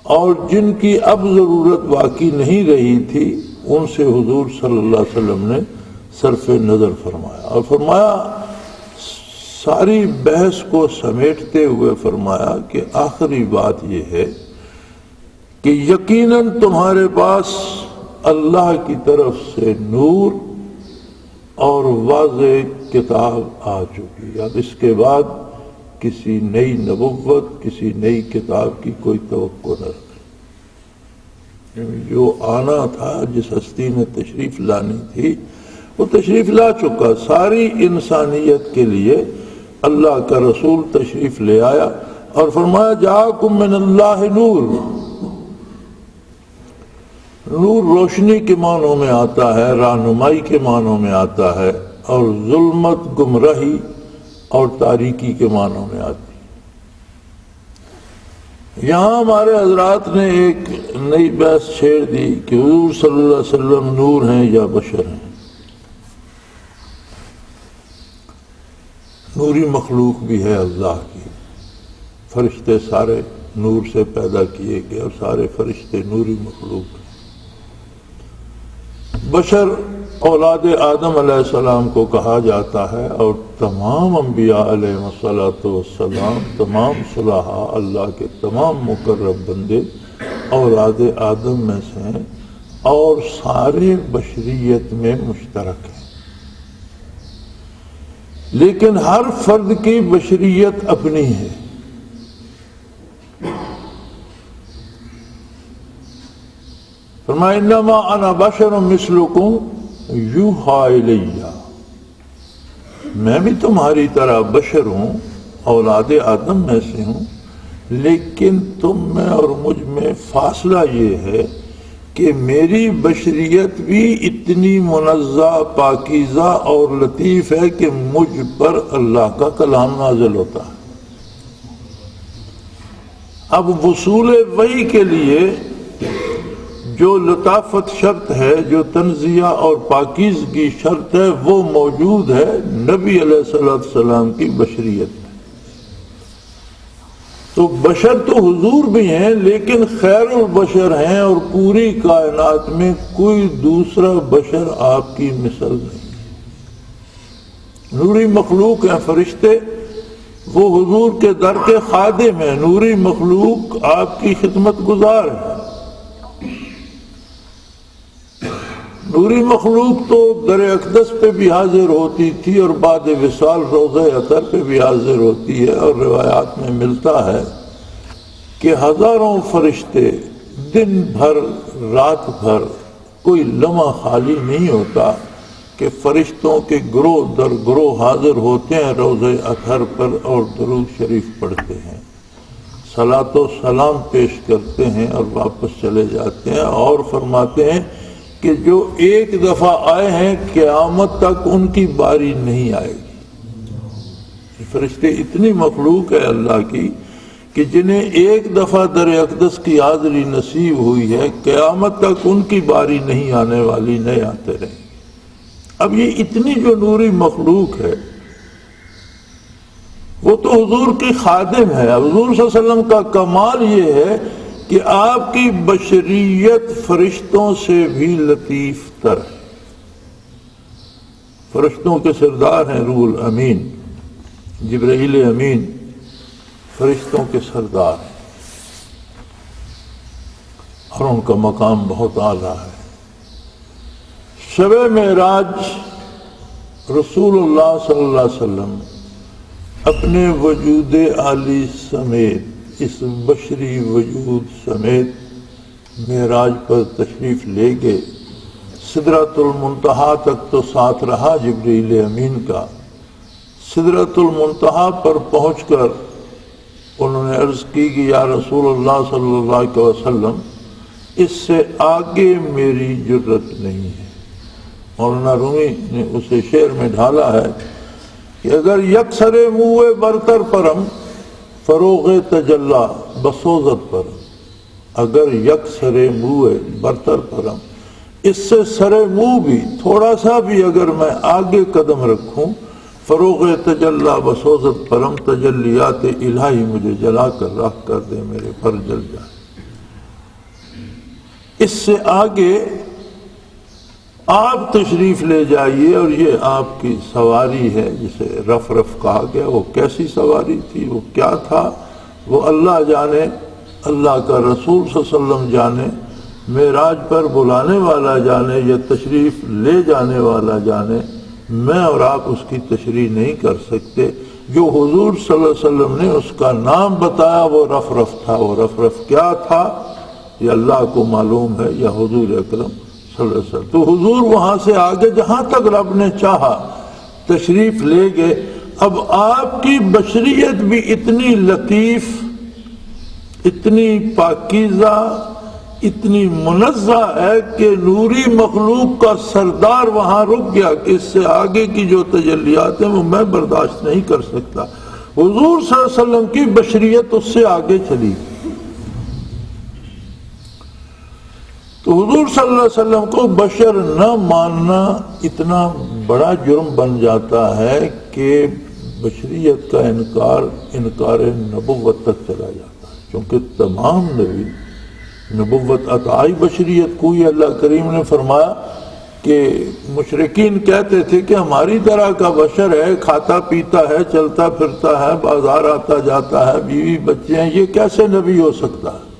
اور جن کی اب ضرورت باقی نہیں رہی تھی ان سے حضور صلی اللہ علیہ وسلم نے صرف نظر فرمایا، اور فرمایا ساری بحث کو سمیٹتے ہوئے فرمایا کہ آخری بات یہ ہے کہ یقیناً تمہارے پاس اللہ کی طرف سے نور اور واضح کتاب آ چکی، اب اس کے بعد کسی نئی نبوت، کسی نئی کتاب کی کوئی توقع نہ رکھیں۔ جو آنا تھا، جس ہستی نے تشریف لانی تھی وہ تشریف لا چکا، ساری انسانیت کے لیے اللہ کا رسول تشریف لے آیا اور فرمایا جاءکم من اللہ نور۔ نور روشنی کے معنوں میں آتا ہے، رہنمائی کے معنوں میں آتا ہے، اور ظلمت گمراہی اور تاریکی کے معنوں میں آتی ہے۔ یہاں ہمارے حضرات نے ایک نئی بحث چھیڑ دی کہ حضور صلی اللہ علیہ وسلم نور ہیں یا بشر ہیں۔ نوری مخلوق بھی ہے اللہ کی، فرشتے سارے نور سے پیدا کیے گئے اور سارے فرشتے نوری مخلوق ہیں۔ بشر اولاد آدم علیہ السلام کو کہا جاتا ہے، اور تمام انبیاء علیہ السلام، تمام صلحاء، اللہ کے تمام مقرب بندے اولاد آدم میں سے ہیں اور سارے بشریت میں مشترک ہیں، لیکن ہر فرد کی بشریت اپنی ہے۔ فرمایا انما انا بشر مثلکم یوحی الی، میں بھی تمہاری طرح بشر ہوں، اولاد آدم میں سے ہوں، لیکن تم میں اور مجھ میں فاصلہ یہ ہے کہ میری بشریت بھی اتنی منزہ، پاکیزہ اور لطیف ہے کہ مجھ پر اللہ کا کلام نازل ہوتا ہے۔ اب وصول وحی کے لیے جو لطافت شرط ہے، جو تنزیہ اور پاکیزگی شرط ہے، وہ موجود ہے نبی علیہ السلام کی بشریت میں۔ تو بشر تو حضور بھی ہیں، لیکن خیر البشر ہیں، اور پوری کائنات میں کوئی دوسرا بشر آپ کی مثل نہیں۔ نوری مخلوق ہیں فرشتے، وہ حضور کے در کے خادم ہیں، نوری مخلوق آپ کی خدمت گزار ہے۔ نوری مخلوق تو در اقدس پہ بھی حاضر ہوتی تھی اور بعد وصال روضہ اطہر پہ بھی حاضر ہوتی ہے، اور روایات میں ملتا ہے کہ ہزاروں فرشتے دن بھر رات بھر کوئی لمحہ خالی نہیں ہوتا کہ فرشتوں کے گروہ در گروہ حاضر ہوتے ہیں روضہ اطہر پر، اور درود شریف پڑھتے ہیں، صلاۃ و سلام پیش کرتے ہیں اور واپس چلے جاتے ہیں، اور فرماتے ہیں کہ جو ایک دفعہ آئے ہیں قیامت تک ان کی باری نہیں آئے گی۔ فرشتے اتنی مخلوق ہے اللہ کی کہ جنہیں ایک دفعہ در اقدس کی حاضری نصیب ہوئی ہے، قیامت تک ان کی باری نہیں آنے والی، نہیں آتے رہیں گے۔ اب یہ اتنی جو نوری مخلوق ہے وہ تو حضور کی خادم ہے۔ حضور صلی اللہ علیہ وسلم کا کمال یہ ہے کہ آپ کی بشریت فرشتوں سے بھی لطیف تر ہے۔ فرشتوں کے سردار ہیں روح الامین، جبرائیل امین فرشتوں کے سردار ہیں، اور ان کا مقام بہت اعلیٰ ہے۔ شب معراج رسول اللہ صلی اللہ علیہ وسلم اپنے وجود عالی سمیت، اس بشری وجود سمیت معراج پر تشریف لے گئے۔ سدرۃ المنتہا تک تو ساتھ رہا جبرائیل امین کا۔ سدرۃ المنتہا پر پہنچ کر انہوں نے عرض کی کہ یا رسول اللہ صلی اللہ علیہ وسلم، اس سے آگے میری جرت نہیں ہے۔ مولانا رومی نے اسے شعر میں ڈھالا ہے کہ اگر یکسر منہ برتر پرم فروغ تجلا بسوزت پر، اگر یکسر منہ برتر پرم، اس سے سر منہ بھی تھوڑا سا بھی اگر میں آگے قدم رکھوں، فروغ تجلا بسوزت پرم، تجلیات الہی مجھے جلا کر راکھ کر دے، میرے پر جل جائے۔ اس سے آگے آپ تشریف لے جائیے، اور یہ آپ کی سواری ہے جسے رف رف کہا گیا۔ وہ کیسی سواری تھی، وہ کیا تھا، وہ اللہ جانے، اللہ کا رسول صلی اللہ علیہ وسلم جانے، معراج پر بلانے والا جانے یا تشریف لے جانے والا جانے۔ میں اور آپ اس کی تشریح نہیں کر سکتے۔ جو حضور صلی اللہ علیہ وسلم نے اس کا نام بتایا وہ رف رف تھا۔ وہ رف رف کیا تھا یہ اللہ کو معلوم ہے، یا حضور اکرم صلی اللہ علیہ وسلم۔ تو حضور وہاں سے آگے جہاں تک رب نے چاہا تشریف لے گئے۔ اب آپ کی بشریت بھی اتنی لطیف، اتنی پاکیزہ، اتنی منزہ ہے کہ نوری مخلوق کا سردار وہاں رک گیا کہ اس سے آگے کی جو تجلیات ہیں وہ میں برداشت نہیں کر سکتا۔ حضور صلی اللہ علیہ وسلم کی بشریت اس سے آگے چلی۔ تو حضور صلی اللہ علیہ وسلم کو بشر نہ ماننا اتنا بڑا جرم بن جاتا ہے کہ بشریت کا انکار نبوت تک چلا جاتا ہے، کیونکہ تمام نبی نبوت عطائی بشریت کو ہی اللہ کریم نے فرمایا کہ مشرکین کہتے تھے کہ ہماری طرح کا بشر ہے، کھاتا پیتا ہے، چلتا پھرتا ہے، بازار آتا جاتا ہے، بیوی بچے ہیں، یہ کیسے نبی ہو سکتا ہے؟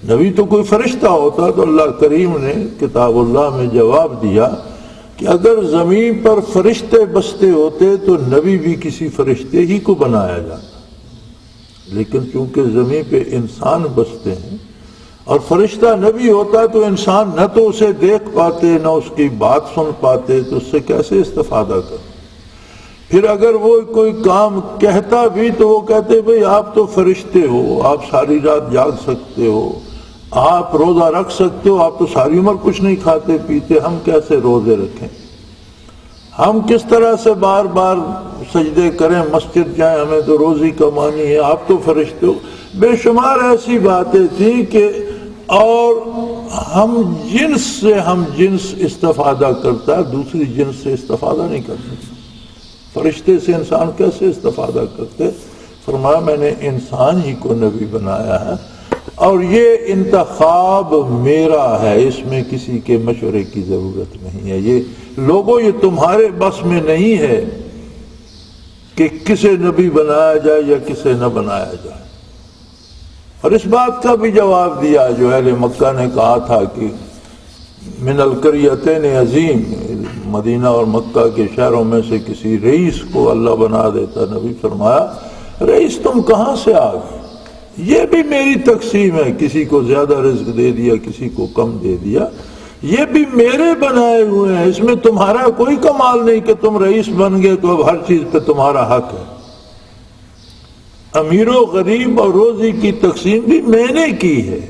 نبی تو کوئی فرشتہ ہوتا۔ تو اللہ کریم نے کتاب اللہ میں جواب دیا کہ اگر زمین پر فرشتے بستے ہوتے تو نبی بھی کسی فرشتے ہی کو بنایا جاتا، لیکن چونکہ زمین پہ انسان بستے ہیں اور فرشتہ نبی ہوتا تو انسان نہ تو اسے دیکھ پاتے نہ اس کی بات سن پاتے، تو اس سے کیسے استفادہ کرتے؟ پھر اگر وہ کوئی کام کہتا بھی تو وہ کہتے بھئی آپ تو فرشتے ہو، آپ ساری رات جاگ سکتے ہو، آپ روزہ رکھ سکتے ہو، آپ تو ساری عمر کچھ نہیں کھاتے پیتے، ہم کیسے روزے رکھیں؟ ہم کس طرح سے بار بار سجدے کریں، مسجد جائیں، ہمیں تو روزی کمانی ہے، آپ تو فرشتے ہو۔ بے شمار ایسی باتیں تھیں کہ اور ہم جنس استفادہ کرتا ہے، دوسری جنس سے استفادہ نہیں کر سکتا۔ فرشتے سے انسان کیسے استفادہ کرتے؟ فرمایا میں نے انسان ہی کو نبی بنایا ہے، اور یہ انتخاب میرا ہے، اس میں کسی کے مشورے کی ضرورت نہیں ہے۔ یہ لوگوں یہ تمہارے بس میں نہیں ہے کہ کسے نبی بنایا جائے یا کسے نہ بنایا جائے۔ اور اس بات کا بھی جواب دیا جو اہل مکہ نے کہا تھا کہ من القریتین عظیم، مدینہ اور مکہ کے شہروں میں سے کسی رئیس کو اللہ بنا دیتا، نبی فرمایا رئیس تم کہاں سے آ گئے؟ یہ بھی میری تقسیم ہے، کسی کو زیادہ رزق دے دیا، کسی کو کم دے دیا، یہ بھی میرے بنائے ہوئے ہیں، اس میں تمہارا کوئی کمال نہیں کہ تم رئیس بن گئے تو اب ہر چیز پہ تمہارا حق ہے۔ امیر و غریب اور روزی کی تقسیم بھی میں نے کی ہے۔